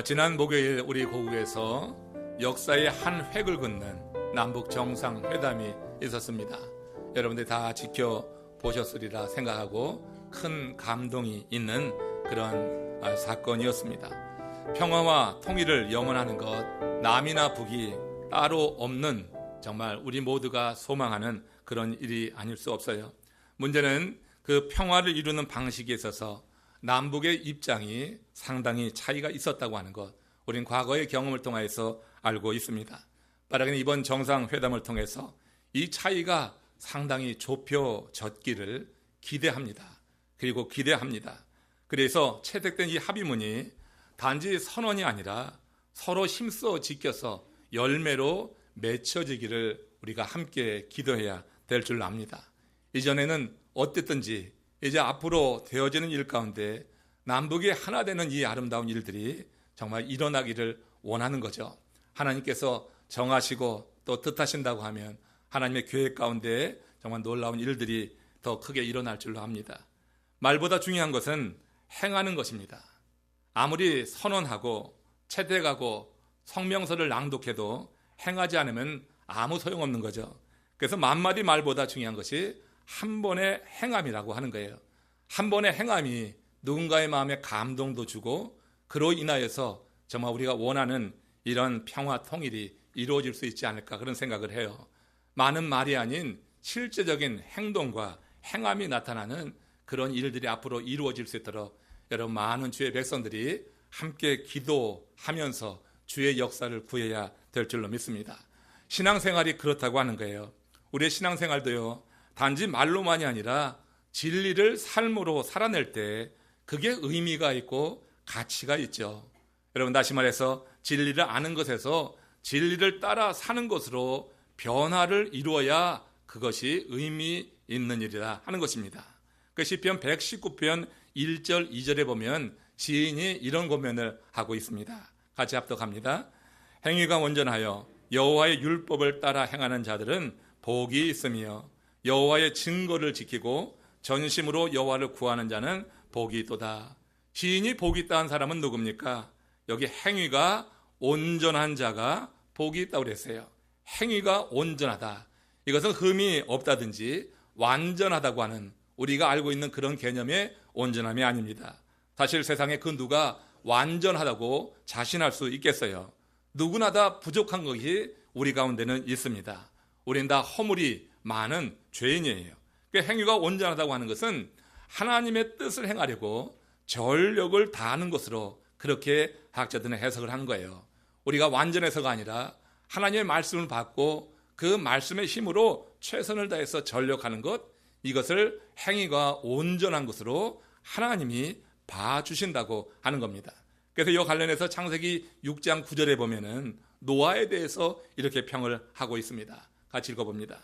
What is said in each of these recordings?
지난 목요일 우리 고국에서 역사의 한 획을 긋는 남북 정상회담이 있었습니다. 여러분들 다 지켜보셨으리라 생각하고 큰 감동이 있는 그런 사건이었습니다. 평화와 통일을 염원하는 것, 남이나 북이 따로 없는 정말 우리 모두가 소망하는 그런 일이 아닐 수 없어요. 문제는 그 평화를 이루는 방식에 있어서 남북의 입장이 상당히 차이가 있었다고 하는 것, 우린 과거의 경험을 통해서 알고 있습니다. 빠르게 이번 정상회담을 통해서 이 차이가 상당히 좁혀졌기를 기대합니다. 그리고 기대합니다. 그래서 채택된 이 합의문이 단지 선언이 아니라 서로 힘써 지켜서 열매로 맺혀지기를 우리가 함께 기도해야 될 줄 압니다. 이전에는 어땠든지 이제 앞으로 되어지는 일 가운데 남북이 하나 되는 이 아름다운 일들이 정말 일어나기를 원하는 거죠. 하나님께서 정하시고 또 뜻하신다고 하면 하나님의 계획 가운데 정말 놀라운 일들이 더 크게 일어날 줄로 압니다. 말보다 중요한 것은 행하는 것입니다. 아무리 선언하고 채택하고 성명서를 낭독해도 행하지 않으면 아무 소용없는 거죠. 그래서 만마디 말보다 중요한 것이 한 번의 행함이라고 하는 거예요. 한 번의 행함이 누군가의 마음에 감동도 주고 그로 인하여서 정말 우리가 원하는 이런 평화 통일이 이루어질 수 있지 않을까 그런 생각을 해요. 많은 말이 아닌 실제적인 행동과 행함이 나타나는 그런 일들이 앞으로 이루어질 수 있도록 여러분 많은 주의 백성들이 함께 기도하면서 주의 역사를 구해야 될 줄로 믿습니다. 신앙생활이 그렇다고 하는 거예요. 우리의 신앙생활도요, 단지 말로만이 아니라 진리를 삶으로 살아낼 때 그게 의미가 있고 가치가 있죠. 여러분, 다시 말해서 진리를 아는 것에서 진리를 따라 사는 것으로 변화를 이루어야 그것이 의미 있는 일이라 하는 것입니다. 그 시편 119편 1절 2절에 보면 시인이 이런 고면을 하고 있습니다. 같이 합독합니다. 행위가 온전하여 여호와의 율법을 따라 행하는 자들은 복이 있으며 여호와의 증거를 지키고 전심으로 여호와를 구하는 자는 복이 있도다. 시인이 복이 있다는 사람은 누굽니까? 여기 행위가 온전한 자가 복이 있다고 그랬어요. 행위가 온전하다. 이것은 흠이 없다든지 완전하다고 하는 우리가 알고 있는 그런 개념의 온전함이 아닙니다. 사실 세상에 그 누가 완전하다고 자신할 수 있겠어요? 누구나 다 부족한 것이 우리 가운데는 있습니다. 우린 다 허물이 많은 죄인이에요. 행위가 온전하다고 하는 것은 하나님의 뜻을 행하려고 전력을 다하는 것으로 그렇게 학자들은 해석을 하는 거예요. 우리가 완전해서가 아니라 하나님의 말씀을 받고 그 말씀의 힘으로 최선을 다해서 전력하는 것, 이것을 행위가 온전한 것으로 하나님이 봐주신다고 하는 겁니다. 그래서 이 관련해서 창세기 6장 9절에 보면은 노아에 대해서 이렇게 평을 하고 있습니다. 같이 읽어봅니다.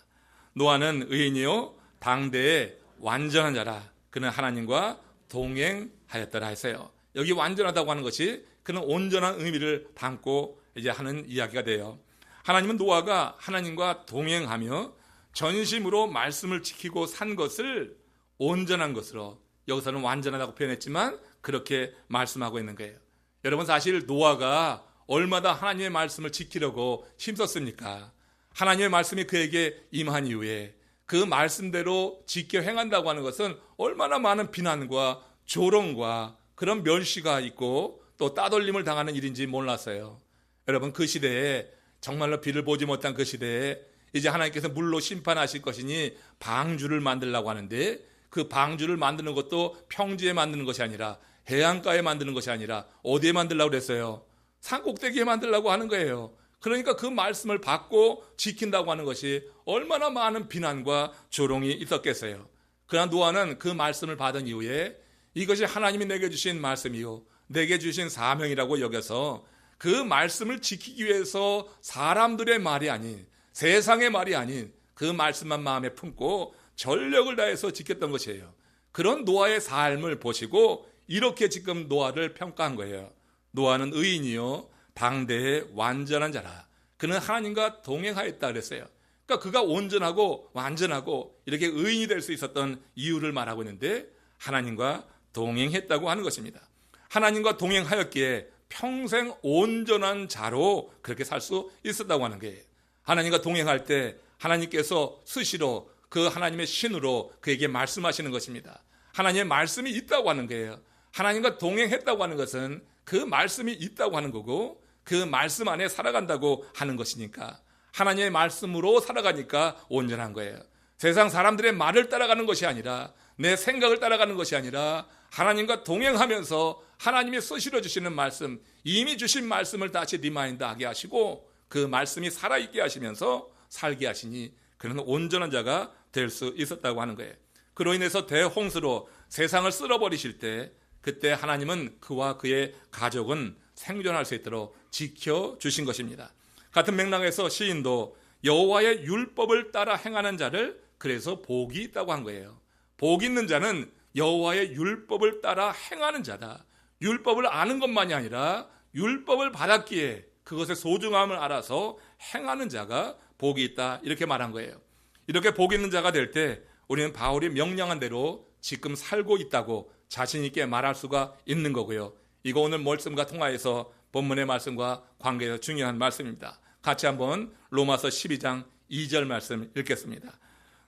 노아는 의인이요 당대의 완전한 자라. 그는 하나님과 동행하였더라 했어요. 여기 완전하다고 하는 것이 그는 온전한 의미를 담고 이제 하는 이야기가 돼요. 하나님은 노아가 하나님과 동행하며 전심으로 말씀을 지키고 산 것을 온전한 것으로, 여기서는 완전하다고 표현했지만 그렇게 말씀하고 있는 거예요. 여러분, 사실 노아가 얼마나 하나님의 말씀을 지키려고 힘썼습니까? 하나님의 말씀이 그에게 임한 이후에 그 말씀대로 지켜 행한다고 하는 것은 얼마나 많은 비난과 조롱과 그런 멸시가 있고 또 따돌림을 당하는 일인지 몰랐어요. 여러분, 그 시대에 정말로 비를 보지 못한 그 시대에 이제 하나님께서 물로 심판하실 것이니 방주를 만들려고 하는데 그 방주를 만드는 것도 평지에 만드는 것이 아니라 해안가에 만드는 것이 아니라 어디에 만들려고 그랬어요? 산 꼭대기에 만들려고 하는 거예요. 그러니까 그 말씀을 받고 지킨다고 하는 것이 얼마나 많은 비난과 조롱이 있었겠어요. 그러나 노아는 그 말씀을 받은 이후에 이것이 하나님이 내게 주신 말씀이요 내게 주신 사명이라고 여겨서 그 말씀을 지키기 위해서 사람들의 말이 아닌, 세상의 말이 아닌 그 말씀만 마음에 품고 전력을 다해서 지켰던 것이에요. 그런 노아의 삶을 보시고 이렇게 지금 노아를 평가한 거예요. 노아는 의인이요 당대의 완전한 자라. 그는 하나님과 동행하였다 그랬어요. 그러니까 그가 온전하고 완전하고 이렇게 의인이 될 수 있었던 이유를 말하고 있는데 하나님과 동행했다고 하는 것입니다. 하나님과 동행하였기에 평생 온전한 자로 그렇게 살 수 있었다고 하는 거예요. 하나님과 동행할 때 하나님께서 수시로 그 하나님의 신으로 그에게 말씀하시는 것입니다. 하나님의 말씀이 있다고 하는 거예요. 하나님과 동행했다고 하는 것은 그 말씀이 있다고 하는 거고 그 말씀 안에 살아간다고 하는 것이니까 하나님의 말씀으로 살아가니까 온전한 거예요. 세상 사람들의 말을 따라가는 것이 아니라 내 생각을 따라가는 것이 아니라 하나님과 동행하면서 하나님이 쓰시러 주시는 말씀, 이미 주신 말씀을 다시 리마인드하게 하시고 그 말씀이 살아있게 하시면서 살게 하시니 그는 온전한 자가 될 수 있었다고 하는 거예요. 그로 인해서 대홍수로 세상을 쓸어버리실 때 그때 하나님은 그와 그의 가족은 생존할 수 있도록 지켜주신 것입니다. 같은 맥락에서 시인도 여호와의 율법을 따라 행하는 자를 그래서 복이 있다고 한 거예요. 복 있는 자는 여호와의 율법을 따라 행하는 자다. 율법을 아는 것만이 아니라 율법을 받았기에 그것의 소중함을 알아서 행하는 자가 복이 있다 이렇게 말한 거예요. 이렇게 복 있는 자가 될 때 우리는 바울이 명령한 대로 지금 살고 있다고 자신 있게 말할 수가 있는 거고요. 이거 오늘 말씀과 통하여서 본문의 말씀과 관계에서 중요한 말씀입니다. 같이 한번 로마서 12장 2절 말씀 읽겠습니다.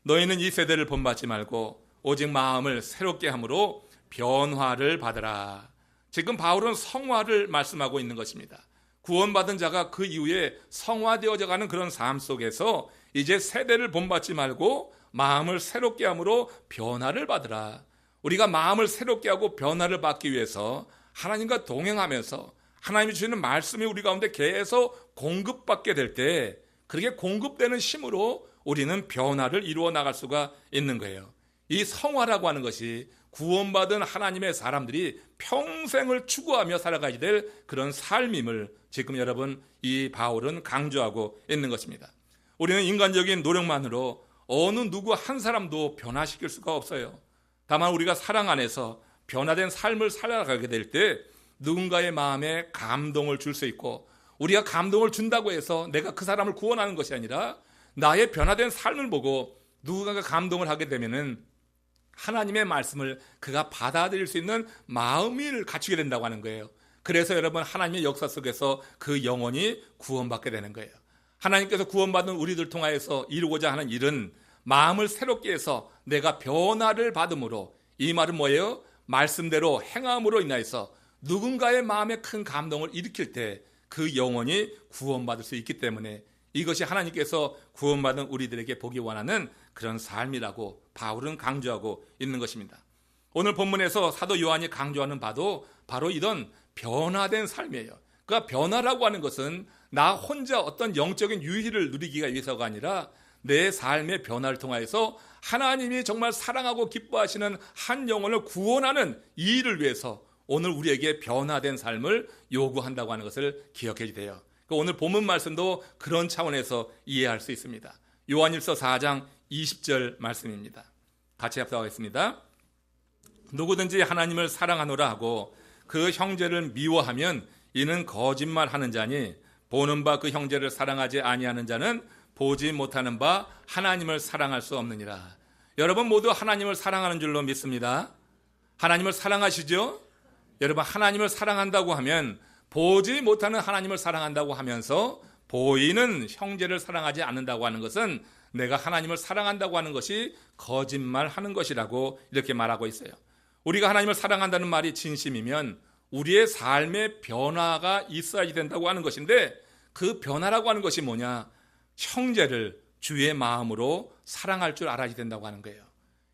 너희는 이 세대를 본받지 말고 오직 마음을 새롭게 함으로 변화를 받으라. 지금 바울은 성화를 말씀하고 있는 것입니다. 구원받은 자가 그 이후에 성화되어져 가는 그런 삶 속에서 이제 세대를 본받지 말고 마음을 새롭게 함으로 변화를 받으라. 우리가 마음을 새롭게 하고 변화를 받기 위해서 하나님과 동행하면서 하나님이 주시는 말씀이 우리 가운데 계속 공급받게 될 때 그렇게 공급되는 힘으로 우리는 변화를 이루어 나갈 수가 있는 거예요. 이 성화라고 하는 것이 구원받은 하나님의 사람들이 평생을 추구하며 살아가야 될 그런 삶임을 지금 여러분 이 바울은 강조하고 있는 것입니다. 우리는 인간적인 노력만으로 어느 누구 한 사람도 변화시킬 수가 없어요. 다만 우리가 사랑 안에서 변화된 삶을 살아가게 될 때 누군가의 마음에 감동을 줄 수 있고 우리가 감동을 준다고 해서 내가 그 사람을 구원하는 것이 아니라 나의 변화된 삶을 보고 누군가가 감동을 하게 되면은 하나님의 말씀을 그가 받아들일 수 있는 마음을 갖추게 된다고 하는 거예요. 그래서 여러분 하나님의 역사 속에서 그 영혼이 구원받게 되는 거예요. 하나님께서 구원받은 우리들 통하여서 이루고자 하는 일은 마음을 새롭게 해서 내가 변화를 받음으로, 이 말은 뭐예요? 말씀대로 행함으로 인하여서 누군가의 마음에 큰 감동을 일으킬 때 그 영혼이 구원받을 수 있기 때문에 이것이 하나님께서 구원받은 우리들에게 보기 원하는 그런 삶이라고 바울은 강조하고 있는 것입니다. 오늘 본문에서 사도 요한이 강조하는 바도 바로 이런 변화된 삶이에요. 그러니까 변화라고 하는 것은 나 혼자 어떤 영적인 유희를 누리기가 위해서가 아니라 내 삶의 변화를 통하여서 하나님이 정말 사랑하고 기뻐하시는 한 영혼을 구원하는 이 일을 위해서 오늘 우리에게 변화된 삶을 요구한다고 하는 것을 기억해야 돼요. 오늘 본문 말씀도 그런 차원에서 이해할 수 있습니다. 요한일서 4장 20절 말씀입니다. 같이 합독하겠습니다. 누구든지 하나님을 사랑하노라 하고 그 형제를 미워하면 이는 거짓말하는 자니 보는 바 그 형제를 사랑하지 아니하는 자는 보지 못하는 바 하나님을 사랑할 수 없느니라. 여러분 모두 하나님을 사랑하는 줄로 믿습니다. 하나님을 사랑하시죠? 여러분 하나님을 사랑한다고 하면 보지 못하는 하나님을 사랑한다고 하면서 보이는 형제를 사랑하지 않는다고 하는 것은 내가 하나님을 사랑한다고 하는 것이 거짓말하는 것이라고 이렇게 말하고 있어요. 우리가 하나님을 사랑한다는 말이 진심이면 우리의 삶의 변화가 있어야 된다고 하는 것인데 그 변화라고 하는 것이 뭐냐? 형제를 주의 마음으로 사랑할 줄 알아야 된다고 하는 거예요.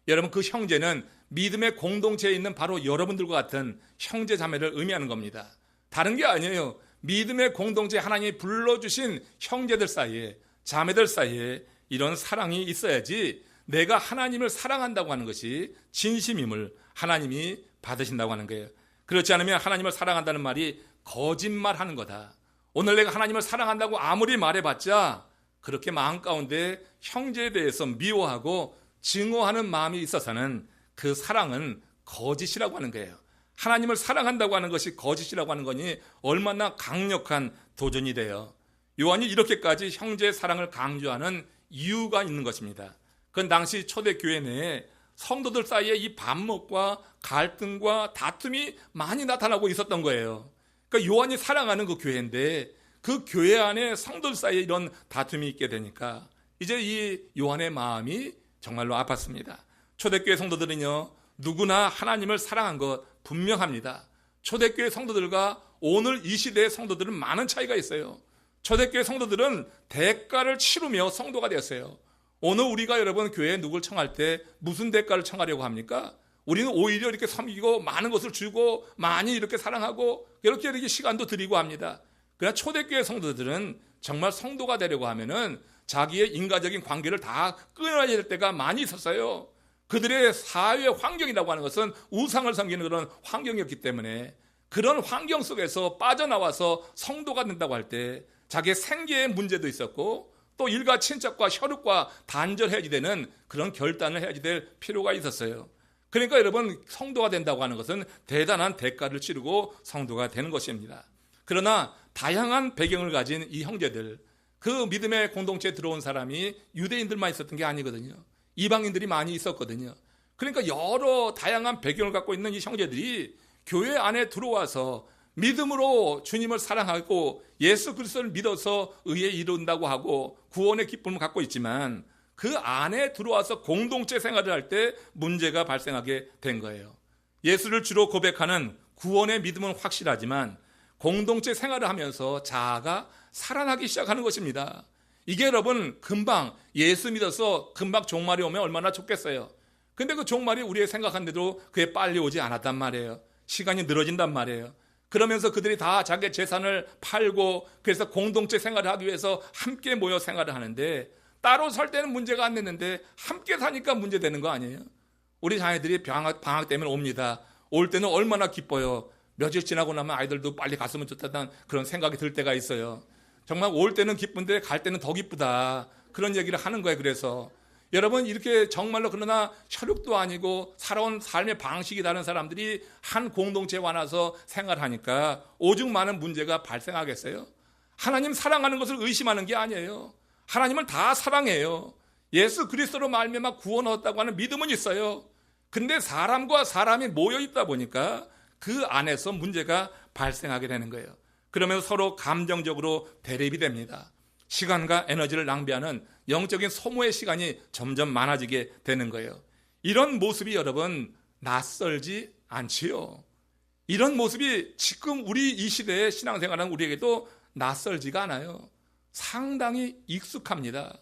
여러분 그 형제는 믿음의 공동체에 있는 바로 여러분들과 같은 형제 자매를 의미하는 겁니다. 다른 게 아니에요. 믿음의 공동체 하나님이 불러주신 형제들 사이에 자매들 사이에 이런 사랑이 있어야지 내가 하나님을 사랑한다고 하는 것이 진심임을 하나님이 받으신다고 하는 거예요. 그렇지 않으면 하나님을 사랑한다는 말이 거짓말하는 거다. 오늘 내가 하나님을 사랑한다고 아무리 말해봤자 그렇게 마음 가운데 형제에 대해서 미워하고 증오하는 마음이 있어서는 그 사랑은 거짓이라고 하는 거예요. 하나님을 사랑한다고 하는 것이 거짓이라고 하는 거니 얼마나 강력한 도전이 돼요. 요한이 이렇게까지 형제의 사랑을 강조하는 이유가 있는 것입니다. 그건 당시 초대교회 내에 성도들 사이에 이 반목과 갈등과 다툼이 많이 나타나고 있었던 거예요. 그러니까 요한이 사랑하는 그 교회인데 그 교회 안에 성도들 사이에 이런 다툼이 있게 되니까 이제 이 요한의 마음이 정말로 아팠습니다. 초대교회 성도들은요, 누구나 하나님을 사랑한 것 분명합니다. 초대교회 성도들과 오늘 이 시대의 성도들은 많은 차이가 있어요. 초대교회 성도들은 대가를 치르며 성도가 되었어요. 오늘 우리가 여러분 교회에 누굴 청할 때 무슨 대가를 청하려고 합니까? 우리는 오히려 이렇게 섬기고 많은 것을 주고 많이 이렇게 사랑하고 이렇게 시간도 드리고 합니다. 그러나 초대교회 성도들은 정말 성도가 되려고 하면은 자기의 인간적인 관계를 다 끊어야 될 때가 많이 있었어요. 그들의 사회 환경이라고 하는 것은 우상을 섬기는 그런 환경이었기 때문에 그런 환경 속에서 빠져나와서 성도가 된다고 할 때 자기의 생계의 문제도 있었고 또 일가 친척과 혈육과 단절해야지 되는 그런 결단을 해야지 될 필요가 있었어요. 그러니까 여러분, 성도가 된다고 하는 것은 대단한 대가를 치르고 성도가 되는 것입니다. 그러나 다양한 배경을 가진 이 형제들, 그 믿음의 공동체에 들어온 사람이 유대인들만 있었던 게 아니거든요. 이방인들이 많이 있었거든요. 그러니까 여러 다양한 배경을 갖고 있는 이 형제들이 교회 안에 들어와서 믿음으로 주님을 사랑하고 예수 그리스도를 믿어서 의에 이룬다고 하고 구원의 기쁨을 갖고 있지만 그 안에 들어와서 공동체 생활을 할 때 문제가 발생하게 된 거예요. 예수를 주로 고백하는 구원의 믿음은 확실하지만 공동체 생활을 하면서 자아가 살아나기 시작하는 것입니다. 이게 여러분, 금방 예수 믿어서 금방 종말이 오면 얼마나 좋겠어요. 근데 그 종말이 우리의 생각한 대로 그게 빨리 오지 않았단 말이에요. 시간이 늘어진단 말이에요. 그러면서 그들이 다 자기 재산을 팔고 그래서 공동체 생활을 하기 위해서 함께 모여 생활을 하는데 따로 살 때는 문제가 안 됐는데 함께 사니까 문제되는 거 아니에요? 우리 자녀들이 방학 때문에 옵니다. 올 때는 얼마나 기뻐요. 며칠 지나고 나면 아이들도 빨리 갔으면 좋다는 그런 생각이 들 때가 있어요. 정말 올 때는 기쁜데 갈 때는 더 기쁘다. 그런 얘기를 하는 거예요. 그래서 여러분, 이렇게 정말로 그러나 혈육도 아니고 살아온 삶의 방식이 다른 사람들이 한 공동체에 와서 생활하니까 오죽 많은 문제가 발생하겠어요? 하나님 사랑하는 것을 의심하는 게 아니에요. 하나님을 다 사랑해요. 예수 그리스도로 말미암아 구원 얻었다고 하는 믿음은 있어요. 근데 사람과 사람이 모여 있다 보니까 그 안에서 문제가 발생하게 되는 거예요. 그러면서 서로 감정적으로 대립이 됩니다. 시간과 에너지를 낭비하는 영적인 소모의 시간이 점점 많아지게 되는 거예요. 이런 모습이 여러분 낯설지 않지요. 이런 모습이 지금 우리 이 시대의 신앙생활하는 우리에게도 낯설지가 않아요. 상당히 익숙합니다.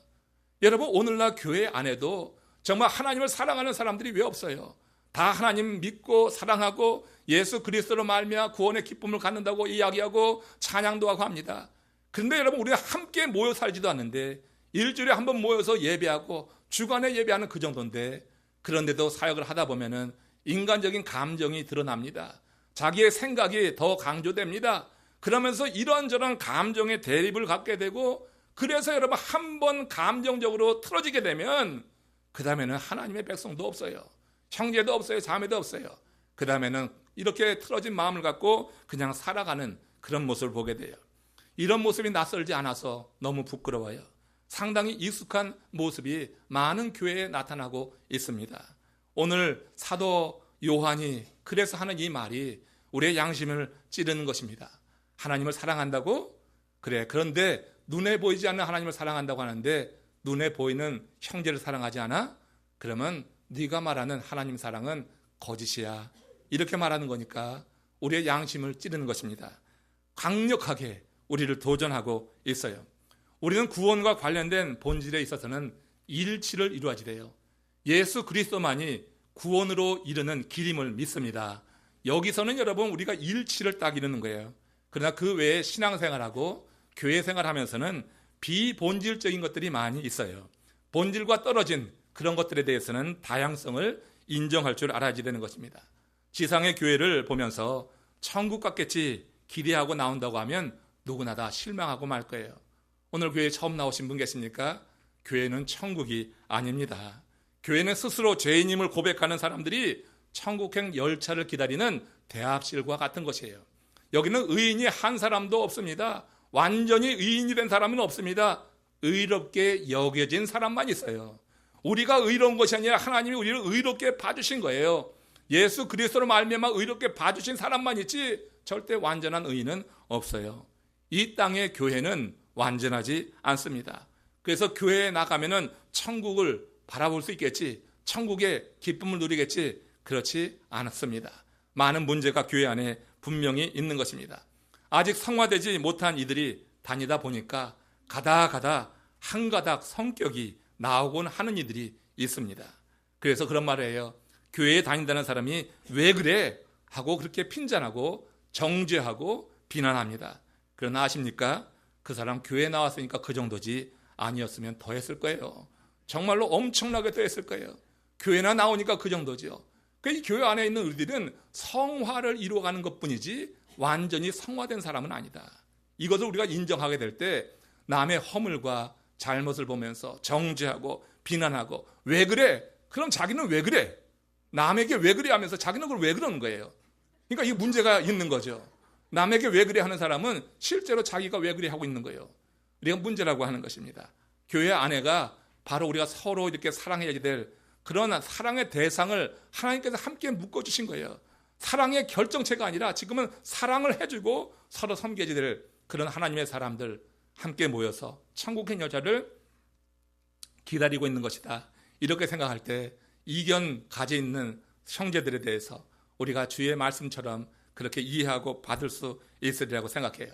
여러분, 오늘날 교회 안에도 정말 하나님을 사랑하는 사람들이 왜 없어요? 다 하나님 믿고 사랑하고 예수 그리스도로 말미암아 구원의 기쁨을 갖는다고 이야기하고 찬양도 하고 합니다. 그런데 여러분, 우리가 함께 모여 살지도 않는데 일주일에 한 번 모여서 예배하고 주간에 예배하는 그 정도인데 그런데도 사역을 하다 보면은 인간적인 감정이 드러납니다. 자기의 생각이 더 강조됩니다. 그러면서 이런저런 감정의 대립을 갖게 되고 그래서 여러분 한 번 감정적으로 틀어지게 되면 그 다음에는 하나님의 백성도 없어요. 형제도 없어요. 자매도 없어요. 그 다음에는 이렇게 틀어진 마음을 갖고 그냥 살아가는 그런 모습을 보게 돼요. 이런 모습이 낯설지 않아서 너무 부끄러워요. 상당히 익숙한 모습이 많은 교회에 나타나고 있습니다. 오늘 사도 요한이 그래서 하는 이 말이 우리의 양심을 찌르는 것입니다. 하나님을 사랑한다고? 그래. 그런데 눈에 보이지 않는 하나님을 사랑한다고 하는데 눈에 보이는 형제를 사랑하지 않아? 그러면 네가 말하는 하나님 사랑은 거짓이야. 이렇게 말하는 거니까 우리의 양심을 찌르는 것입니다. 강력하게 우리를 도전하고 있어요. 우리는 구원과 관련된 본질에 있어서는 일치를 이루어야지 돼요. 예수 그리스도만이 구원으로 이르는 길임을 믿습니다. 여기서는 여러분 우리가 일치를 딱 이루는 거예요. 그러나 그 외에 신앙생활하고 교회 생활하면서는 비본질적인 것들이 많이 있어요. 본질과 떨어진 그런 것들에 대해서는 다양성을 인정할 줄 알아야 되는 것입니다. 지상의 교회를 보면서 천국 같겠지 기대하고 나온다고 하면 누구나 다 실망하고 말 거예요. 오늘 교회에 처음 나오신 분 계십니까? 교회는 천국이 아닙니다. 교회는 스스로 죄인임을 고백하는 사람들이 천국행 열차를 기다리는 대합실과 같은 것이에요. 여기는 의인이 한 사람도 없습니다. 완전히 의인이 된 사람은 없습니다. 의롭게 여겨진 사람만 있어요. 우리가 의로운 것이 아니라 하나님이 우리를 의롭게 봐주신 거예요. 예수 그리스도로 말미암아 의롭게 봐주신 사람만 있지 절대 완전한 의인은 없어요. 이 땅의 교회는 완전하지 않습니다. 그래서 교회에 나가면은 천국을 바라볼 수 있겠지, 천국의 기쁨을 누리겠지, 그렇지 않습니다. 많은 문제가 교회 안에 분명히 있는 것입니다. 아직 성화되지 못한 이들이 다니다 보니까 가다 한 가닥 성격이 나오곤 하는 이들이 있습니다. 그래서 그런 말을 해요. 교회에 다닌다는 사람이 왜 그래? 하고 그렇게 핀잔하고 정죄하고 비난합니다. 그러나 아십니까? 그 사람 교회에 나왔으니까 그 정도지, 아니었으면 더 했을 거예요. 정말로 엄청나게 더 했을 거예요. 교회나 나오니까 그 정도죠. 이 교회 안에 있는 우리들은 성화를 이루어가는 것뿐이지 완전히 성화된 사람은 아니다. 이것을 우리가 인정하게 될 때 남의 허물과 잘못을 보면서 정죄하고 비난하고 왜 그래? 그럼 자기는 왜 그래? 남에게 왜 그래 하면서 자기는 그걸 왜 그러는 거예요? 그러니까 이 문제가 있는 거죠. 남에게 왜 그래 하는 사람은 실제로 자기가 왜 그래 하고 있는 거예요. 우리가 문제라고 하는 것입니다. 교회 안에가 바로 우리가 서로 이렇게 사랑해야 될 그런 사랑의 대상을 하나님께서 함께 묶어주신 거예요. 사랑의 결정체가 아니라 지금은 사랑을 해주고 서로 섬겨야 될 그런 하나님의 사람들 함께 모여서 천국의 여자를 기다리고 있는 것이다. 이렇게 생각할 때 이견 가져 있는 형제들에 대해서 우리가 주의 말씀처럼 그렇게 이해하고 받을 수 있으리라고 생각해요.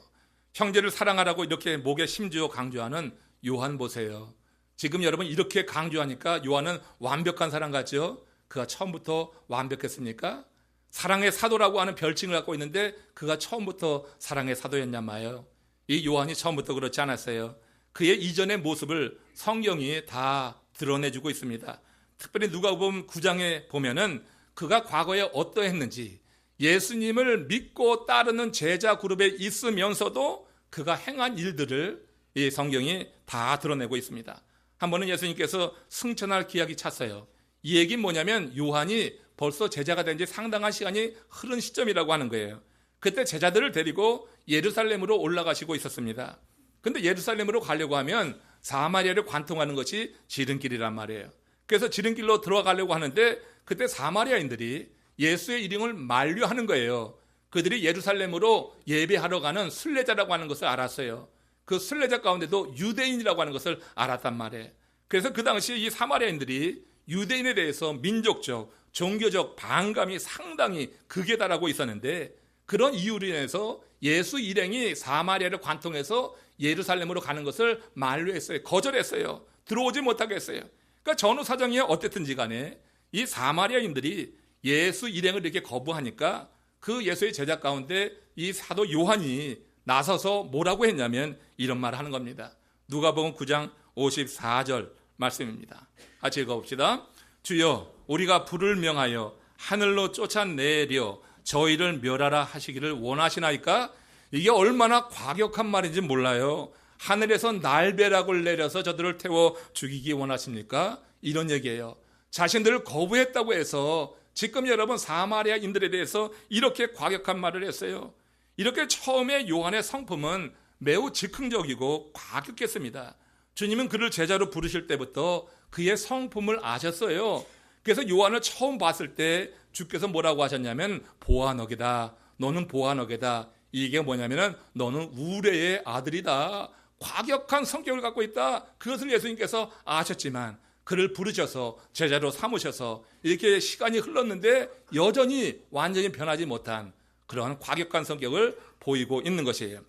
형제를 사랑하라고 이렇게 목에 심주어 강조하는 요한 보세요. 지금 여러분 이렇게 강조하니까 요한은 완벽한 사람 같죠? 그가 처음부터 완벽했습니까? 사랑의 사도라고 하는 별칭을 갖고 있는데 그가 처음부터 사랑의 사도였냔 말이에요. 이 요한이 처음부터 그렇지 않았어요. 그의 이전의 모습을 성경이 다 드러내주고 있습니다. 특별히 누가복음 9장에 보면은 그가 과거에 어떠했는지, 예수님을 믿고 따르는 제자 그룹에 있으면서도 그가 행한 일들을 이 성경이 다 드러내고 있습니다. 한 번은 예수님께서 승천할 기약이 찼어요. 이 얘기는 뭐냐면 요한이 벌써 제자가 된 지 상당한 시간이 흐른 시점이라고 하는 거예요. 그때 제자들을 데리고 예루살렘으로 올라가시고 있었습니다. 근데 예루살렘으로 가려고 하면 사마리아를 관통하는 것이 지름길이란 말이에요. 그래서 지름길로 들어가려고 하는데 그때 사마리아인들이 예수의 이름을 만류하는 거예요. 그들이 예루살렘으로 예배하러 가는 순례자라고 하는 것을 알았어요. 그 순례자 가운데도 유대인이라고 하는 것을 알았단 말이에요. 그래서 그 당시에 이 사마리아인들이 유대인에 대해서 민족적, 종교적 반감이 상당히 극에 달하고 있었는데 그런 이유로 인해서 예수 일행이 사마리아를 관통해서 예루살렘으로 가는 것을 만류했어요. 거절했어요. 들어오지 못하게 했어요. 그러니까 전후 사정이 어땠든지 간에 이 사마리아인들이 예수 일행을 이렇게 거부하니까 그 예수의 제자 가운데 이 사도 요한이 나서서 뭐라고 했냐면 이런 말을 하는 겁니다. 누가복음 9장 54절 말씀입니다. 같이 읽어봅시다. 주여, 우리가 불을 명하여 하늘로 쫓아내려 저희를 멸하라 하시기를 원하시나이까? 이게 얼마나 과격한 말인지 몰라요. 하늘에서 날벼락을 내려서 저들을 태워 죽이기 원하십니까? 이런 얘기예요. 자신들을 거부했다고 해서 지금 여러분 사마리아인들에 대해서 이렇게 과격한 말을 했어요. 이렇게 처음에 요한의 성품은 매우 즉흥적이고 과격했습니다. 주님은 그를 제자로 부르실 때부터 그의 성품을 아셨어요. 그래서 요한을 처음 봤을 때 주께서 뭐라고 하셨냐면 보아너게다. 너는 보아너게다. 이게 뭐냐면 너는 우레의 아들이다. 과격한 성격을 갖고 있다. 그것을 예수님께서 아셨지만 그를 부르셔서 제자로 삼으셔서 이렇게 시간이 흘렀는데 여전히 완전히 변하지 못한 그러한 과격한 성격을 보이고 있는 것이에요.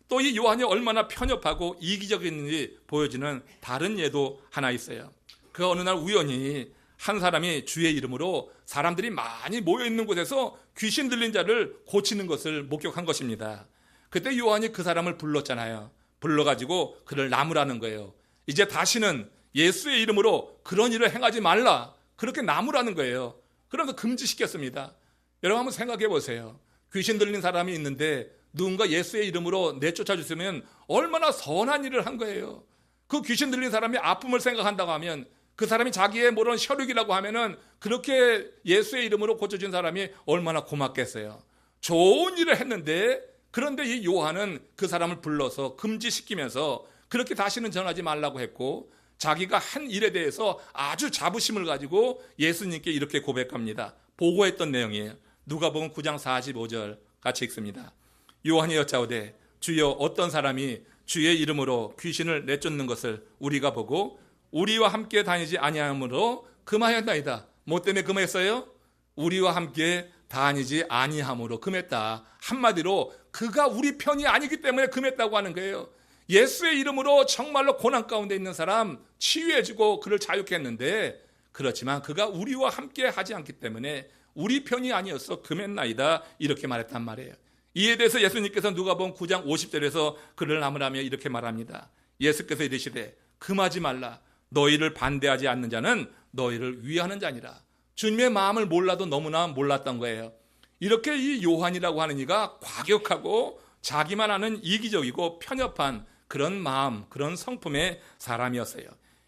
또 이 요한이 얼마나 편협하고 이기적인지 보여지는 다른 예도 하나 있어요. 그 어느 날 우연히 한 사람이 주의 이름으로 사람들이 많이 모여있는 곳에서 귀신 들린 자를 고치는 것을 목격한 것입니다. 그때 요한이 그 사람을 불렀잖아요. 불러가지고 그를 나무라는 거예요. 이제 다시는 예수의 이름으로 그런 일을 행하지 말라. 그렇게 나무라는 거예요. 그러면서 금지시켰습니다. 여러분 한번 생각해 보세요. 귀신 들린 사람이 있는데 누군가 예수의 이름으로 내쫓아 주시면 얼마나 선한 일을 한 거예요. 그 귀신 들린 사람이 아픔을 생각한다고 하면 그 사람이 자기의 모르는 혈육이라고 하면은 그렇게 예수의 이름으로 고쳐준 사람이 얼마나 고맙겠어요. 좋은 일을 했는데 그런데 이 요한은 그 사람을 불러서 금지시키면서 그렇게 다시는 전하지 말라고 했고 자기가 한 일에 대해서 아주 자부심을 가지고 예수님께 이렇게 고백합니다. 보고했던 내용이에요. 누가복음 9장 45절 같이 읽습니다. 요한이 여짜오되 주여 어떤 사람이 주의 이름으로 귀신을 내쫓는 것을 우리가 보고 우리와 함께 다니지 아니함으로 금하였나이다. 뭐 때문에 금했어요? 우리와 함께 다니지 아니함으로 금했다. 한마디로 그가 우리 편이 아니기 때문에 금했다고 하는 거예요. 예수의 이름으로 정말로 고난 가운데 있는 사람 치유해주고 그를 자유케 했는데, 그렇지만 그가 우리와 함께 하지 않기 때문에 우리 편이 아니어서 금했나이다, 이렇게 말했단 말이에요. 이에 대해서 예수님께서 누가복음 9장 50절에서 그를 나무라며 이렇게 말합니다. 예수께서 이르시되 금하지 말라. 너희를 반대하지 않는 자는 너희를 위하는 자니라. 주님의 마음을 몰라도 너무나 몰랐던 거예요. 이렇게 이 요한이라고 하는 이가 과격하고 자기만 아는 이기적이고 편협한 그런 마음, 그런 성품의 사람이었어요.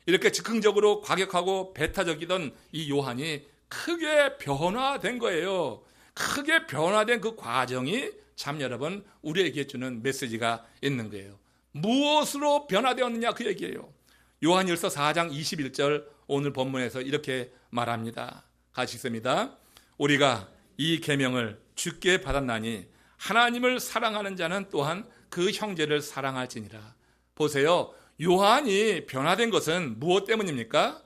이렇게 즉흥적으로 과격하고 배타적이던 이 요한이 크게 변화된 거예요. 크게 변화된 그 과정이 참 여러분 우리에게 주는 메시지가 있는 거예요. 무엇으로 변화되었느냐, 그 얘기예요. 요한일서 4장 21절 오늘 본문에서 이렇게 말합니다. 같이 읽습니다. 우리가 이 계명을 주께 받았나니 하나님을 사랑하는 자는 또한 그 형제를 사랑할지니라. 보세요. 요한이 변화된 것은 무엇 때문입니까?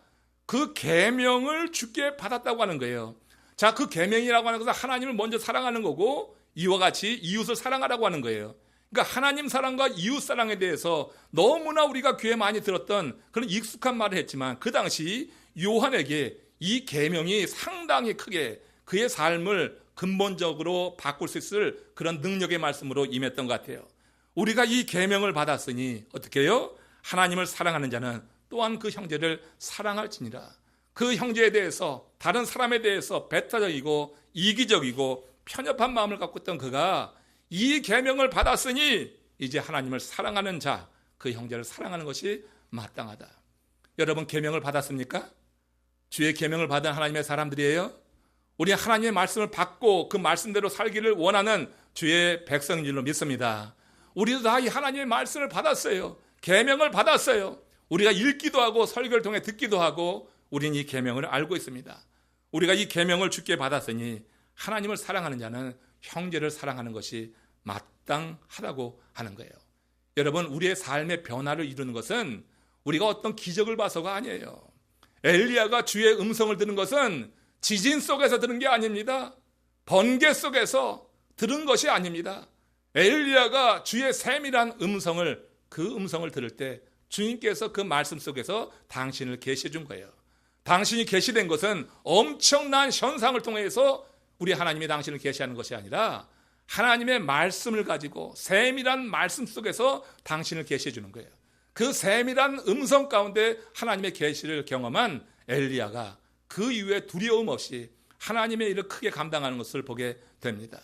그 계명을 주께 받았다고 하는 거예요. 자, 그 계명이라고 하는 것은 하나님을 먼저 사랑하는 거고 이와 같이 이웃을 사랑하라고 하는 거예요. 그러니까 하나님 사랑과 이웃 사랑에 대해서 너무나 우리가 귀에 많이 들었던 그런 익숙한 말을 했지만, 그 당시 요한에게 이 계명이 상당히 크게 그의 삶을 근본적으로 바꿀 수 있을 그런 능력의 말씀으로 임했던 것 같아요. 우리가 이 계명을 받았으니 어떻게 해요? 하나님을 사랑하는 자는 또한 그 형제를 사랑할지니라. 그 형제에 대해서, 다른 사람에 대해서 배타적이고 이기적이고 편협한 마음을 갖고 있던 그가 이 계명을 받았으니 이제 하나님을 사랑하는 자, 그 형제를 사랑하는 것이 마땅하다. 여러분, 계명을 받았습니까? 주의 계명을 받은 하나님의 사람들이에요. 우리 하나님의 말씀을 받고 그 말씀대로 살기를 원하는 주의 백성인 줄로 믿습니다. 우리도 다 이 하나님의 말씀을 받았어요. 계명을 받았어요. 우리가 읽기도 하고 설교를 통해 듣기도 하고 우리는 이 계명을 알고 있습니다. 우리가 이 계명을 주께 받았으니 하나님을 사랑하는 자는 형제를 사랑하는 것이 마땅하다고 하는 거예요. 여러분, 우리의 삶의 변화를 이루는 것은 우리가 어떤 기적을 봐서가 아니에요. 엘리야가 주의 음성을 들은 것은 지진 속에서 들은 게 아닙니다. 번개 속에서 들은 것이 아닙니다. 엘리야가 주의 세밀한 음성을, 그 음성을 들을 때 주님께서 그 말씀 속에서 당신을 계시해 준 거예요. 당신이 계시된 것은 엄청난 현상을 통해서 우리 하나님이 당신을 계시하는 것이 아니라 하나님의 말씀을 가지고 세밀한 말씀 속에서 당신을 계시해 주는 거예요. 그 세밀한 음성 가운데 하나님의 계시를 경험한 엘리야가 그 이후에 두려움 없이 하나님의 일을 크게 감당하는 것을 보게 됩니다.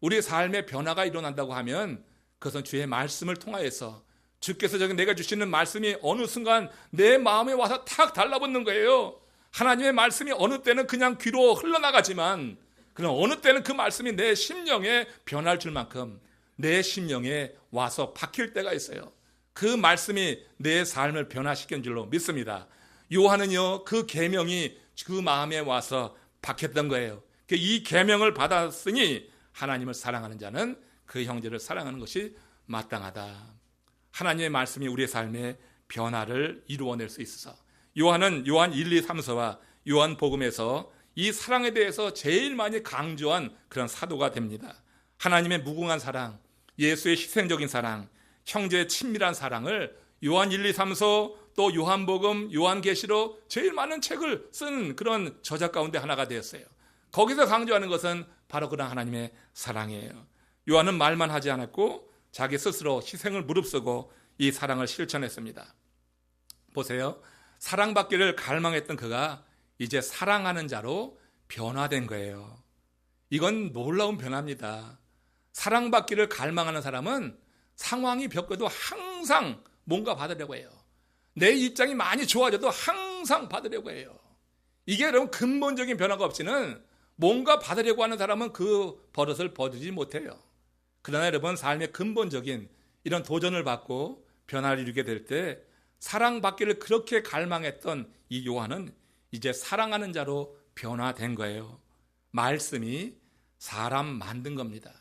우리의 삶의 변화가 일어난다고 하면 그것은 주의 말씀을 통하여서 주께서 내가 주시는 말씀이 어느 순간 내 마음에 와서 탁 달라붙는 거예요. 하나님의 말씀이 어느 때는 그냥 귀로 흘러나가지만, 그럼 어느 때는 그 말씀이 내 심령에 변화를 줄 만큼 내 심령에 와서 박힐 때가 있어요. 그 말씀이 내 삶을 변화시킨 줄로 믿습니다. 요한은요, 그 계명이 그 마음에 와서 박혔던 거예요. 이 계명을 받았으니 하나님을 사랑하는 자는 그 형제를 사랑하는 것이 마땅하다. 하나님의 말씀이 우리의 삶에 변화를 이루어낼 수 있어서 요한은 요한 1, 2, 3서와 요한복음에서 이 사랑에 대해서 제일 많이 강조한 그런 사도가 됩니다. 하나님의 무궁한 사랑, 예수의 희생적인 사랑, 형제의 친밀한 사랑을 요한 1, 2, 3서 또 요한복음, 요한계시록 제일 많은 책을 쓴 그런 저자 가운데 하나가 되었어요. 거기서 강조하는 것은 바로 그런 하나님의 사랑이에요. 요한은 말만 하지 않았고 자기 스스로 희생을 무릅쓰고 이 사랑을 실천했습니다. 보세요. 사랑받기를 갈망했던 그가 이제 사랑하는 자로 변화된 거예요. 이건 놀라운 변화입니다. 사랑받기를 갈망하는 사람은 상황이 벽해도 항상 뭔가 받으려고 해요. 내 입장이 많이 좋아져도 항상 받으려고 해요. 이게 여러분 근본적인 변화가 없이는 뭔가 받으려고 하는 사람은 그 버릇을 버리지 못해요. 그러나 여러분 삶의 근본적인 이런 도전을 받고 변화를 이루게 될 때 사랑받기를 그렇게 갈망했던 이 요한은 이제 사랑하는 자로 변화된 거예요. 말씀이 사람 만든 겁니다.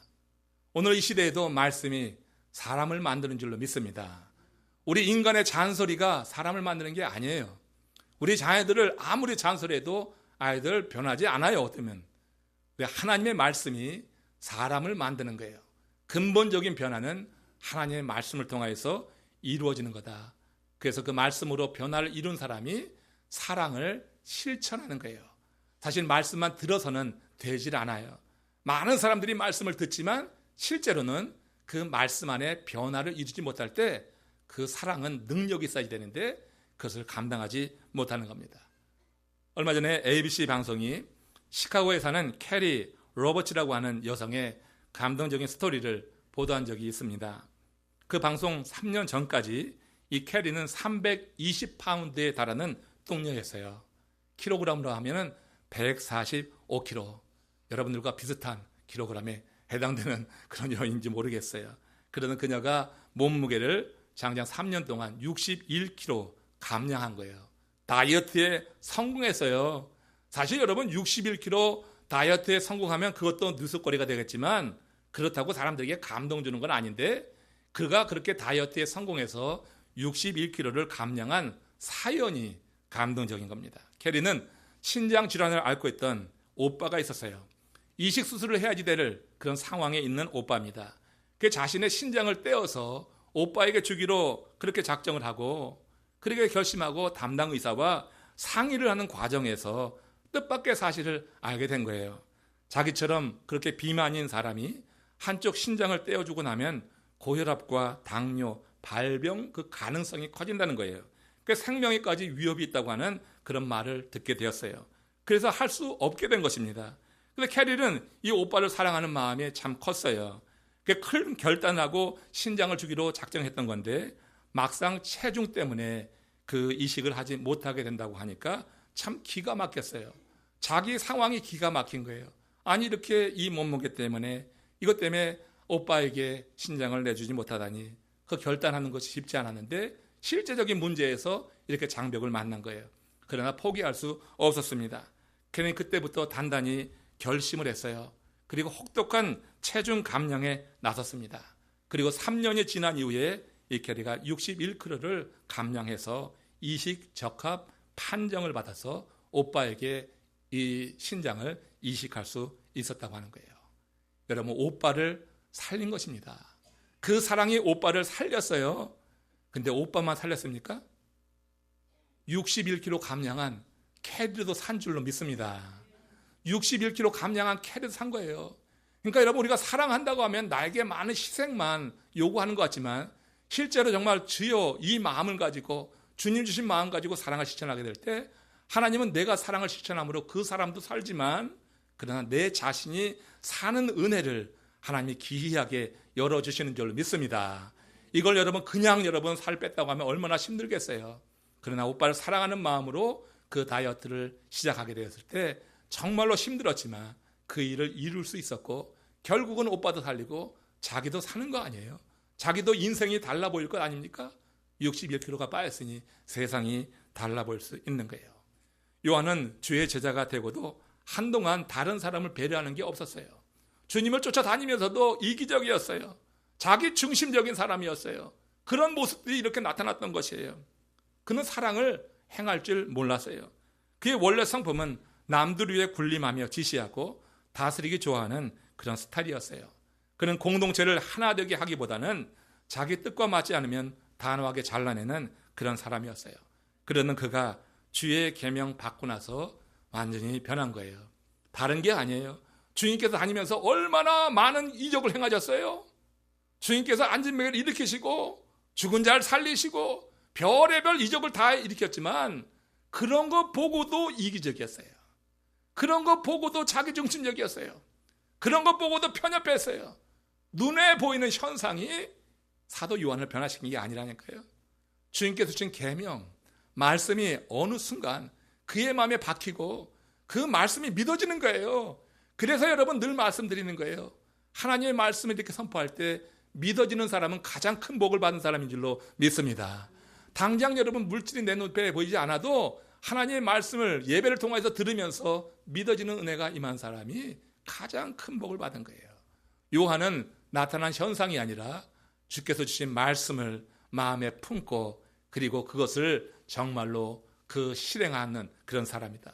오늘 이 시대에도 말씀이 사람을 만드는 줄로 믿습니다. 우리 인간의 잔소리가 사람을 만드는 게 아니에요. 우리 자녀들을 아무리 잔소리해도 아이들 변하지 않아요. 어쩌면 하나님의 말씀이 사람을 만드는 거예요. 근본적인 변화는 하나님의 말씀을 통해서 이루어지는 거다. 그래서 그 말씀으로 변화를 이룬 사람이 사랑을 실천하는 거예요. 사실 말씀만 들어서는 되질 않아요. 많은 사람들이 말씀을 듣지만 실제로는 그 말씀 안에 변화를 이루지 못할 때 그 사랑은 능력이 있어야 되는데 그것을 감당하지 못하는 겁니다. 얼마 전에 ABC 방송이 시카고에 사는 캐리 로버츠라고 하는 여성의 감동적인 스토리를 보도한 적이 있습니다. 그 방송 3년 전까지 이 캐리는 320파운드에 달하는 뚱녀였어요. 킬로그램으로 하면 145kg. 여러분들과 비슷한 킬로그램에 해당되는 그런 여인인지 모르겠어요. 그러는 그녀가 몸무게를 장장 3년 동안 61kg 감량한 거예요. 다이어트에 성공했어요. 사실 여러분 61kg 다이어트에 성공하면 그것도 뉴스거리가 되겠지만 그렇다고 사람들에게 감동 주는 건 아닌데 그가 그렇게 다이어트에 성공해서 61kg를 감량한 사연이 감동적인 겁니다. 캐리는 신장 질환을 앓고 있던 오빠가 있었어요. 이식 수술을 해야지 될 그런 상황에 있는 오빠입니다. 그 자신의 신장을 떼어서 오빠에게 주기로 그렇게 작정을 하고 그렇게 결심하고 담당 의사와 상의를 하는 과정에서 뜻밖의 사실을 알게 된 거예요. 자기처럼 그렇게 비만인 사람이 한쪽 신장을 떼어주고 나면 고혈압과 당뇨, 발병 그 가능성이 커진다는 거예요. 그 생명에까지 위협이 있다고 하는 그런 말을 듣게 되었어요. 그래서 할 수 없게 된 것입니다. 근데 캐리는 이 오빠를 사랑하는 마음이 참 컸어요. 큰 결단하고 신장을 주기로 작정했던 건데 막상 체중 때문에 그 이식을 하지 못하게 된다고 하니까 참 기가 막혔어요. 자기 상황이 기가 막힌 거예요. 아니 이렇게 이 몸무게 때문에 이것 때문에 오빠에게 신장을 내주지 못하다니 그 결단하는 것이 쉽지 않았는데 실제적인 문제에서 이렇게 장벽을 만난 거예요. 그러나 포기할 수 없었습니다. 그러니 그때부터 단단히 결심을 했어요. 그리고 혹독한 체중 감량에 나섰습니다. 그리고 3년이 지난 이후에 이 캐리가 61kg를 감량해서 이식 적합 판정을 받아서 오빠에게 이 신장을 이식할 수 있었다고 하는 거예요. 여러분 오빠를 살린 것입니다. 그 사랑이 오빠를 살렸어요. 근데 오빠만 살렸습니까? 61kg 감량한 캐리도 산 줄로 믿습니다. 61kg 감량한 캐리도 산 거예요. 그러니까 여러분 우리가 사랑한다고 하면 나에게 많은 희생만 요구하는 것 같지만 실제로 정말 주여 이 마음을 가지고 주님 주신 마음 가지고 사랑을 실천하게 될 때 하나님은 내가 사랑을 실천함으로 그 사람도 살지만 그러나 내 자신이 사는 은혜를 하나님이 기이하게 열어주시는 줄로 믿습니다. 이걸 여러분 그냥 여러분 살 뺐다고 하면 얼마나 힘들겠어요. 그러나 오빠를 사랑하는 마음으로 그 다이어트를 시작하게 되었을 때 정말로 힘들었지만 그 일을 이룰 수 있었고 결국은 오빠도 살리고 자기도 사는 거 아니에요. 자기도 인생이 달라 보일 것 아닙니까? 61kg가 빠졌으니 세상이 달라 보일 수 있는 거예요. 요한은 주의 제자가 되고도 한동안 다른 사람을 배려하는 게 없었어요. 주님을 쫓아다니면서도 이기적이었어요. 자기 중심적인 사람이었어요. 그런 모습들이 이렇게 나타났던 것이에요. 그는 사랑을 행할 줄 몰랐어요. 그의 원래 성품은 남들 위해 군림하며 지시하고 다스리기 좋아하는 그런 스타일이었어요. 그는 공동체를 하나 되게 하기보다는 자기 뜻과 맞지 않으면 단호하게 잘라내는 그런 사람이었어요. 그러는 그가 주의 계명 받고 나서 완전히 변한 거예요. 다른 게 아니에요. 주님께서 다니면서 얼마나 많은 이적을 행하셨어요. 주님께서 안진병을 일으키시고 죽은 자를 살리시고 별의별 이적을 다 일으켰지만 그런 거 보고도 이기적이었어요. 그런 거 보고도 자기중심적이었어요. 그런 거 보고도 편협했어요. 눈에 보이는 현상이 사도 요한을 변화시킨 게 아니라니까요. 주님께서 주신 계명, 말씀이 어느 순간 그의 마음에 박히고 그 말씀이 믿어지는 거예요. 그래서 여러분 늘 말씀드리는 거예요. 하나님의 말씀을 이렇게 선포할 때 믿어지는 사람은 가장 큰 복을 받은 사람인 줄로 믿습니다. 당장 여러분 물질이 내 눈에 보이지 않아도 하나님의 말씀을 예배를 통해서 들으면서 믿어지는 은혜가 임한 사람이 가장 큰 복을 받은 거예요. 요한은 나타난 현상이 아니라 주께서 주신 말씀을 마음에 품고 그리고 그것을 정말로 실행하는 그런 사람이다.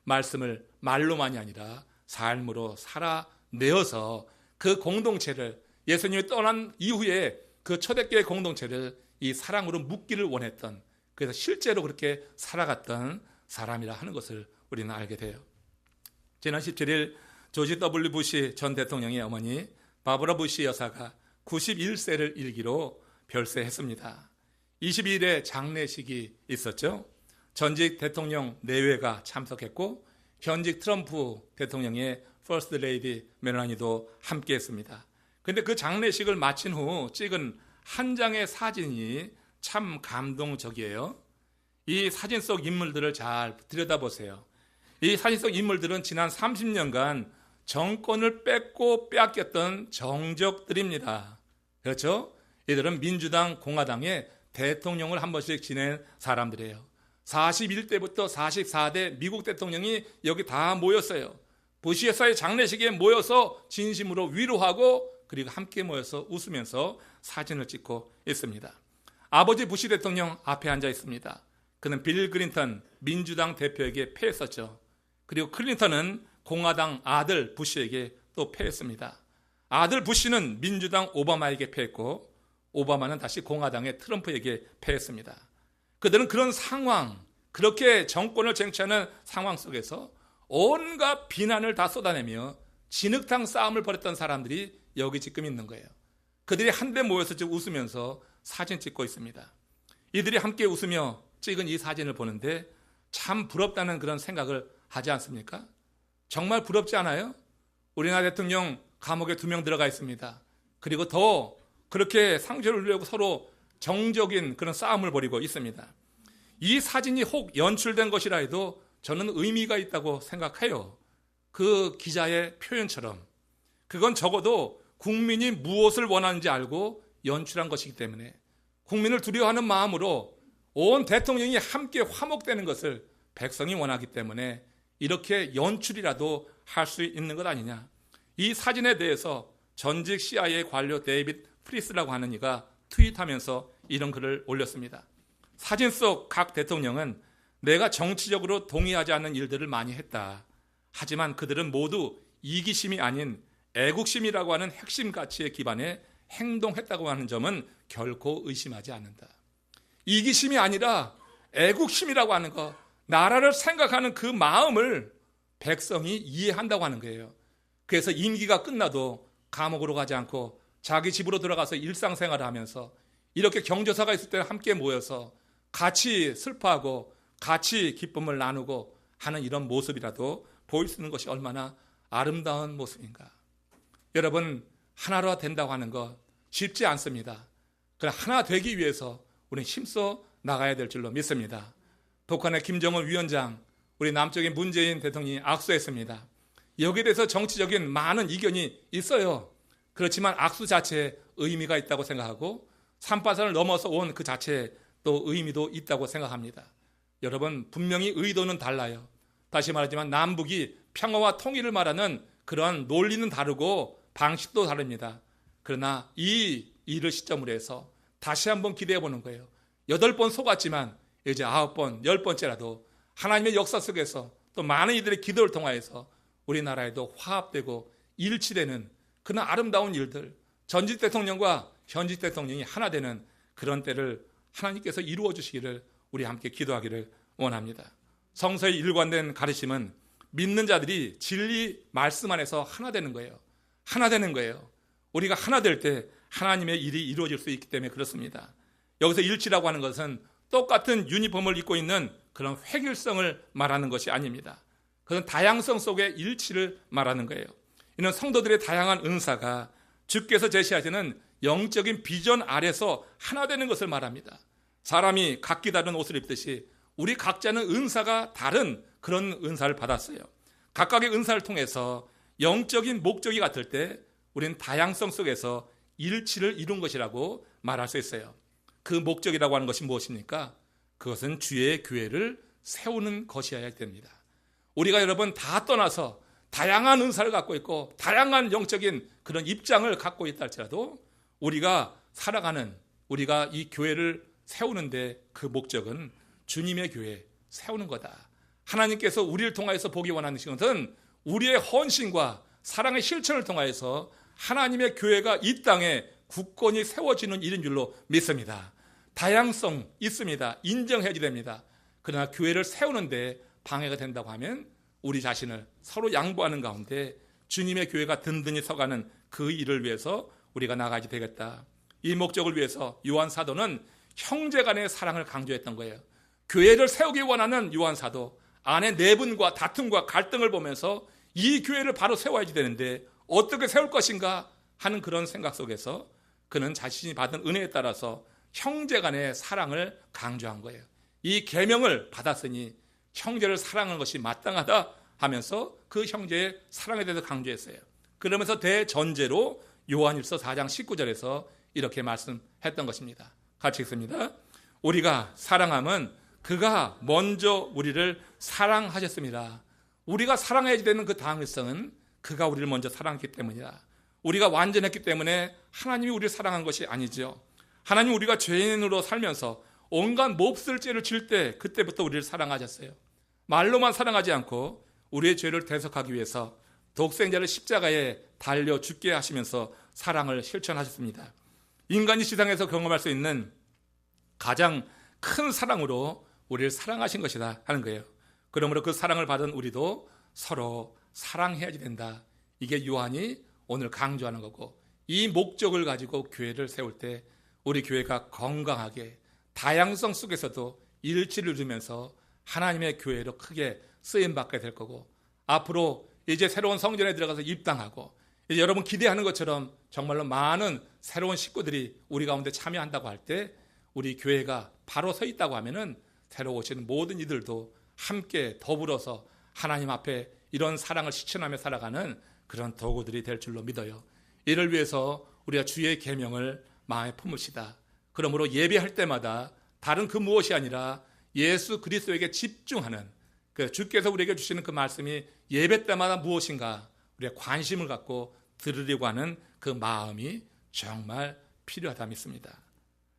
말씀을 말로만이 아니라 삶으로 살아내어서 그 공동체를 예수님이 떠난 이후에 그 초대교회 공동체를 이 사랑으로 묶기를 원했던, 그래서 실제로 그렇게 살아갔던 사람이라 하는 것을 우리는 알게 돼요. 지난 17일 조지 W. 부시 전 대통령의 어머니 바브라 부시 여사가 91세를 일기로 별세했습니다. 22일에 장례식이 있었죠. 전직 대통령 내외가 참석했고 현직 트럼프 대통령의 퍼스트 레이디 멜라니도 함께했습니다. 그런데 그 장례식을 마친 후 찍은 한 장의 사진이 참 감동적이에요. 이 사진 속 인물들을 잘 들여다보세요. 이 사진 속 인물들은 지난 30년간 정권을 뺏고 빼앗겼던 정적들입니다. 그렇죠? 이들은 민주당, 공화당의 대통령을 한 번씩 지낸 사람들이에요. 41대부터 44대 미국 대통령이 여기 다 모였어요. 부시 여사의 장례식에 모여서 진심으로 위로하고 그리고 함께 모여서 웃으면서 사진을 찍고 있습니다. 아버지 부시 대통령 앞에 앉아 있습니다. 그는 빌 클린턴 민주당 대표에게 패했었죠. 그리고 클린턴은 공화당 아들 부시에게 또 패했습니다. 아들 부시는 민주당 오바마에게 패했고 오바마는 다시 공화당의 트럼프에게 패했습니다. 그들은 그런 상황, 그렇게 정권을 쟁취하는 상황 속에서 온갖 비난을 다 쏟아내며 진흙탕 싸움을 벌였던 사람들이 여기 지금 있는 거예요. 그들이 한데 모여서 지금 웃으면서 사진 찍고 있습니다. 이들이 함께 웃으며 찍은 이 사진을 보는데 참 부럽다는 그런 생각을 하지 않습니까? 정말 부럽지 않아요? 우리나라 대통령 감옥에 2명 들어가 있습니다. 그리고 더 그렇게 상처를 주려고 서로 정적인 그런 싸움을 벌이고 있습니다. 이 사진이 혹 연출된 것이라 해도 저는 의미가 있다고 생각해요. 그 기자의 표현처럼 그건 적어도 국민이 무엇을 원하는지 알고 연출한 것이기 때문에 국민을 두려워하는 마음으로 온 대통령이 함께 화목되는 것을 백성이 원하기 때문에 이렇게 연출이라도 할 수 있는 것 아니냐. 이 사진에 대해서 전직 CIA 관료 데이빗 프리스라고 하는 이가 트윗하면서 이런 글을 올렸습니다. 사진 속 각 대통령은 내가 정치적으로 동의하지 않는 일들을 많이 했다. 하지만 그들은 모두 이기심이 아닌 애국심이라고 하는 핵심 가치에 기반해 행동했다고 하는 점은 결코 의심하지 않는다. 이기심이 아니라 애국심이라고 하는 것, 나라를 생각하는 그 마음을 백성이 이해한다고 하는 거예요. 그래서 임기가 끝나도 감옥으로 가지 않고 자기 집으로 들어가서 일상생활을 하면서 이렇게 경조사가 있을 때 함께 모여서 같이 슬퍼하고 같이 기쁨을 나누고 하는 이런 모습이라도 보일 수 있는 것이 얼마나 아름다운 모습인가. 여러분, 하나로 된다고 하는 것 쉽지 않습니다. 그러나 하나 되기 위해서 우리는 힘써 나가야 될 줄로 믿습니다. 북한의 김정은 위원장, 우리 남쪽의 문재인 대통령이 악수했습니다. 여기에 대해서 정치적인 많은 이견이 있어요. 그렇지만 악수 자체에 의미가 있다고 생각하고 산파선을 넘어서 온 그 자체에 또 의미도 있다고 생각합니다. 여러분, 분명히 의도는 달라요. 다시 말하지만 남북이 평화와 통일을 말하는 그런 논리는 다르고 방식도 다릅니다. 그러나 이 일을 시점으로 해서 다시 한번 기대해 보는 거예요. 8번 속았지만 이제 9번, 10번째라도 하나님의 역사 속에서 또 많은 이들의 기도를 통하여서 우리나라에도 화합되고 일치되는 그런 아름다운 일들, 전직 대통령과 현직 대통령이 하나 되는 그런 때를 하나님께서 이루어 주시기를 우리 함께 기도하기를 원합니다. 성서의 일관된 가르침은 믿는 자들이 진리 말씀 안에서 하나 되는 거예요. 하나 되는 거예요. 우리가 하나 될 때 하나님의 일이 이루어질 수 있기 때문에 그렇습니다. 여기서 일치라고 하는 것은 똑같은 유니폼을 입고 있는 그런 획일성을 말하는 것이 아닙니다. 그건 다양성 속의 일치를 말하는 거예요. 이는 성도들의 다양한 은사가 주께서 제시하시는 영적인 비전 아래서 하나 되는 것을 말합니다. 사람이 각기 다른 옷을 입듯이 우리 각자는 은사가 다른 그런 은사를 받았어요. 각각의 은사를 통해서 영적인 목적이 같을 때 우리는 다양성 속에서 일치를 이룬 것이라고 말할 수 있어요. 그 목적이라고 하는 것이 무엇입니까? 그것은 주의 교회를 세우는 것이어야 됩니다. 우리가 여러분 다 떠나서 다양한 은사를 갖고 있고 다양한 영적인 그런 입장을 갖고 있다 할지라도 우리가 살아가는, 우리가 이 교회를 세우는데 그 목적은 주님의 교회 세우는 거다. 하나님께서 우리를 통하여서 보기 원하는 것은 우리의 헌신과 사랑의 실천을 통하여서 하나님의 교회가 이 땅에 굳건히 세워지는 일인 줄로 믿습니다. 다양성 있습니다. 인정해야 됩니다. 그러나 교회를 세우는데 방해가 된다고 하면 우리 자신을 서로 양보하는 가운데 주님의 교회가 든든히 서가는 그 일을 위해서 우리가 나가야 되겠다. 이 목적을 위해서 요한 사도는 형제 간의 사랑을 강조했던 거예요. 교회를 세우기 원하는 요한 사도, 안에 내분과 다툼과 갈등을 보면서 이 교회를 바로 세워야지 되는데 어떻게 세울 것인가 하는 그런 생각 속에서 그는 자신이 받은 은혜에 따라서 형제 간의 사랑을 강조한 거예요. 이 계명을 받았으니 형제를 사랑하는 것이 마땅하다 하면서 그 형제의 사랑에 대해서 강조했어요. 그러면서 대전제로 요한일서 4장 19절에서 이렇게 말씀했던 것입니다. 같이 읽습니다. 우리가 사랑함은 그가 먼저 우리를 사랑하셨습니다. 우리가 사랑해야 되는 그 당위성은 그가 우리를 먼저 사랑했기 때문이다. 우리가 완전했기 때문에 하나님이 우리를 사랑한 것이 아니죠. 하나님 우리가 죄인으로 살면서 온갖 몹쓸 죄를 질 때 그때부터 우리를 사랑하셨어요. 말로만 사랑하지 않고 우리의 죄를 대속하기 위해서 독생자를 십자가에 달려 죽게 하시면서 사랑을 실천하셨습니다. 인간이 지상에서 경험할 수 있는 가장 큰 사랑으로 우리를 사랑하신 것이다 하는 거예요. 그러므로 그 사랑을 받은 우리도 서로 사랑해야지 된다. 이게 요한이 오늘 강조하는 거고, 이 목적을 가지고 교회를 세울 때 우리 교회가 건강하게 다양성 속에서도 일치를 이루면서 하나님의 교회로 크게 쓰임받게 될 거고, 앞으로 이제 새로운 성전에 들어가서 입당하고 이제 여러분 기대하는 것처럼 정말로 많은 새로운 식구들이 우리 가운데 참여한다고 할 때 우리 교회가 바로 서 있다고 하면은 새로 오시는 모든 이들도 함께 더불어서 하나님 앞에 이런 사랑을 실천하며 살아가는 그런 도구들이 될 줄로 믿어요. 이를 위해서 우리가 주의 계명을 마음에 품읍시다. 그러므로 예배할 때마다 다른 그 무엇이 아니라 예수 그리스도에게 집중하는, 그 주께서 우리에게 주시는 그 말씀이 예배 때마다 무엇인가 우리가 관심을 갖고 들으려고 하는 그 마음이 정말 필요하다 믿습니다.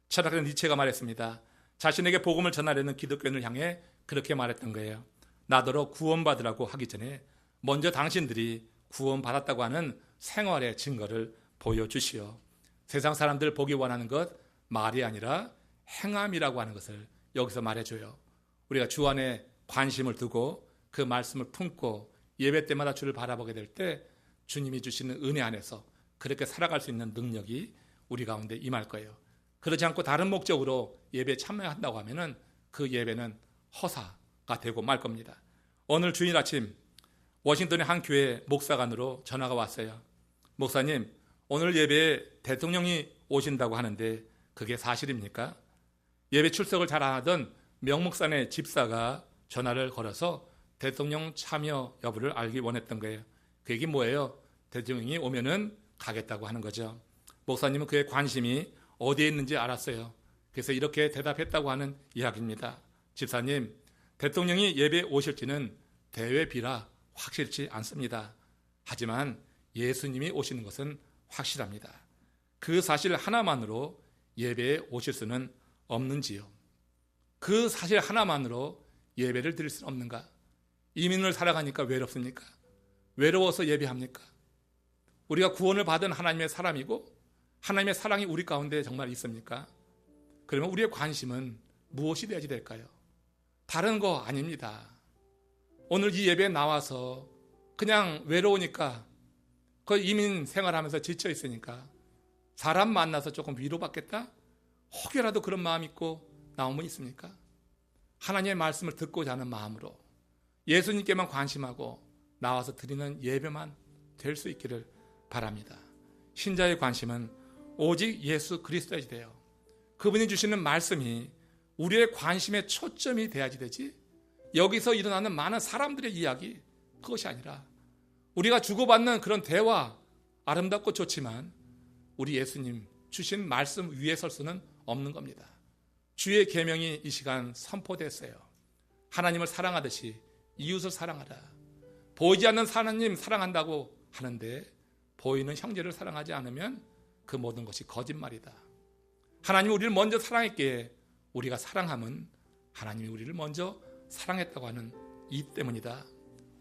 철학자 니체가 말했습니다. 자신에게 복음을 전하려는 기독교인을 향해 그렇게 말했던 거예요. 나더러 구원받으라고 하기 전에 먼저 당신들이 구원받았다고 하는 생활의 증거를 보여주시오. 세상 사람들 보기 원하는 것 말이 아니라 행함이라고 하는 것을 여기서 말해줘요. 우리가 주 안에 관심을 두고 그 말씀을 품고 예배 때마다 주를 바라보게 될 때 주님이 주시는 은혜 안에서 그렇게 살아갈 수 있는 능력이 우리 가운데 임할 거예요. 그렇지 않고 다른 목적으로 예배에 참여한다고 하면은 그 예배는 허사가 되고 말 겁니다. 오늘 주일 아침 워싱턴의 한 교회 목사관으로 전화가 왔어요. 목사님, 오늘 예배에 대통령이 오신다고 하는데 그게 사실입니까? 예배 출석을 잘 안 하던 명목산의 집사가 전화를 걸어서 대통령 참여 여부를 알기 원했던 거예요. 그 얘기 뭐예요? 대통령이 오면은 가겠다고 하는 거죠. 목사님은 그의 관심이 어디에 있는지 알았어요. 그래서 이렇게 대답했다고 하는 이야기입니다. 집사님, 대통령이 예배에 오실지는 대외비라 확실치 않습니다. 하지만 예수님이 오시는 것은 확실합니다. 그 사실 하나만으로 예배에 오실 수는 없는지요? 그 사실 하나만으로 예배를 드릴 수는 없는가? 이민을 살아가니까 외롭습니까? 외로워서 예배합니까? 우리가 구원을 받은 하나님의 사람이고 하나님의 사랑이 우리 가운데 정말 있습니까? 그러면 우리의 관심은 무엇이 되어야 될까요? 다른 거 아닙니다. 오늘 이 예배에 나와서 그냥 외로우니까, 그 이민 생활하면서 지쳐 있으니까 사람 만나서 조금 위로받겠다? 혹여라도 그런 마음 있고 나오면 있습니까? 하나님의 말씀을 듣고자 하는 마음으로 예수님께만 관심하고 나와서 드리는 예배만 될 수 있기를 바랍니다. 신자의 관심은 오직 예수 그리스도야지 돼요. 그분이 주시는 말씀이 우리의 관심의 초점이 돼야지 되지, 여기서 일어나는 많은 사람들의 이야기, 그것이 아니라 우리가 주고받는 그런 대화 아름답고 좋지만 우리 예수님 주신 말씀 위에 설 수는 없는 겁니다. 주의 계명이 이 시간 선포됐어요. 하나님을 사랑하듯이 이웃을 사랑하라. 보이지 않는 하나님 사랑한다고 하는데 보이는 형제를 사랑하지 않으면 그 모든 것이 거짓말이다. 하나님이 우리를 먼저 사랑했기에 우리가 사랑함은 하나님이 우리를 먼저 사랑했다고 하는 이 때문이다.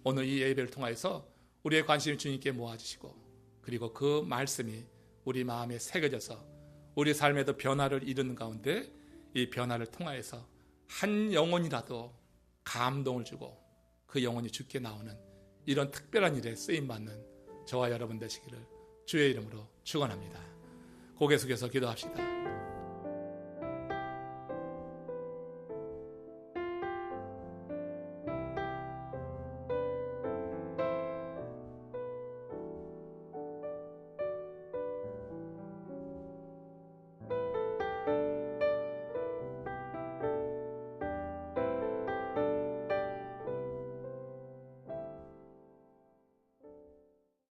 오늘 이 예배를 통해서 우리의 관심을 주님께 모아주시고 그리고 그 말씀이 우리 마음에 새겨져서 우리 삶에도 변화를 이루는 가운데 이 변화를 통하여서 한 영혼이라도 감동을 주고 그 영혼이 주께 나오는 이런 특별한 일에 쓰임받는 저와 여러분 되시기를 주의 이름으로 축원합니다. 고개 숙여서 기도합시다.